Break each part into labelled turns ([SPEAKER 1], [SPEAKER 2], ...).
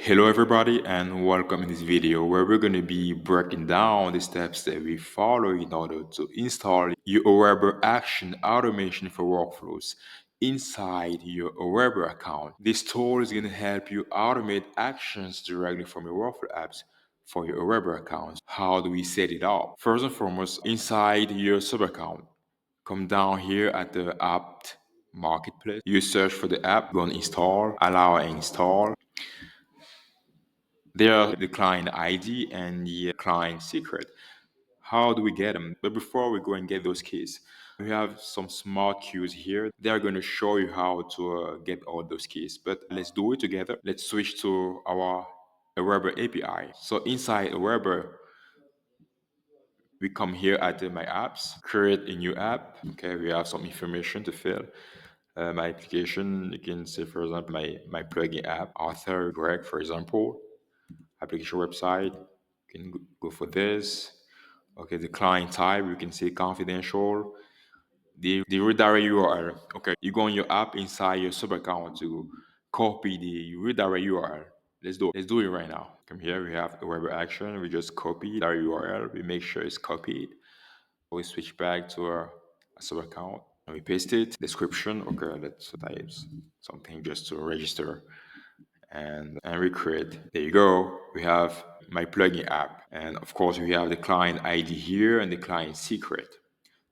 [SPEAKER 1] Hello everybody and welcome in this video where we're going to be breaking down the steps that we follow in order to install your Aweber Action Automation for workflows inside your Aweber account. This tool is going to help you automate actions directly from your workflow apps for your Aweber accounts. How do we set it up? First and foremost, inside your sub account, come down here at the app marketplace. You search for the app, go on install, allow and install. There are the client ID and the client secret. How do we get them? But before we go and get those keys, we have some smart cues here. They are going to show you how to get all those keys. But let's do it together. Let's switch to our Aweber API. So inside Aweber, we come here at my apps, create a new app. Okay, we have some information to fill. My application, you can say, for example, my plugin app, author, Greg, for example. Application website, you can go for this. Okay, the client type, you can say confidential. The redirect URL. Okay, you go on your app inside your sub account to copy the redirect URL. Let's do it right now. Come here, we have a web action. We just copy our URL. We make sure it's copied. We switch back to our sub account and we paste it. Description. Okay, let's type something just to register and recreate. There you go. We have my plugin app. And of course, we have the client ID here and the client secret.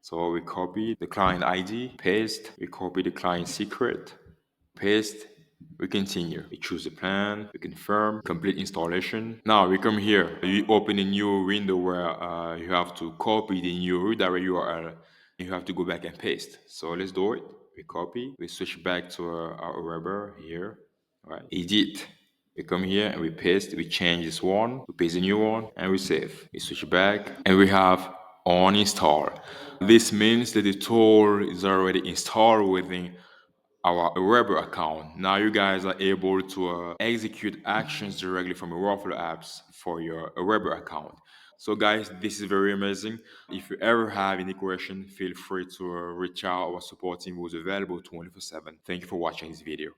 [SPEAKER 1] So we copy the client ID, paste, we copy the client secret, paste, we continue. We choose the plan, we confirm, complete installation. Now we come here, you open a new window where you have to copy the new redirect URL. You have to go back and paste. So let's do it. We copy, we switch back to our Aweber here, right? Edit. We come here and we paste, we change this one, we paste a new one, and we save. We switch back and we have on install. This means that the tool is already installed within our Aweber account. Now you guys are able to execute actions directly from your workflow apps for your Aweber account. So guys, this is very amazing. If you ever have any question, feel free to reach out. Our support team was available 24/7. Thank you for watching this video.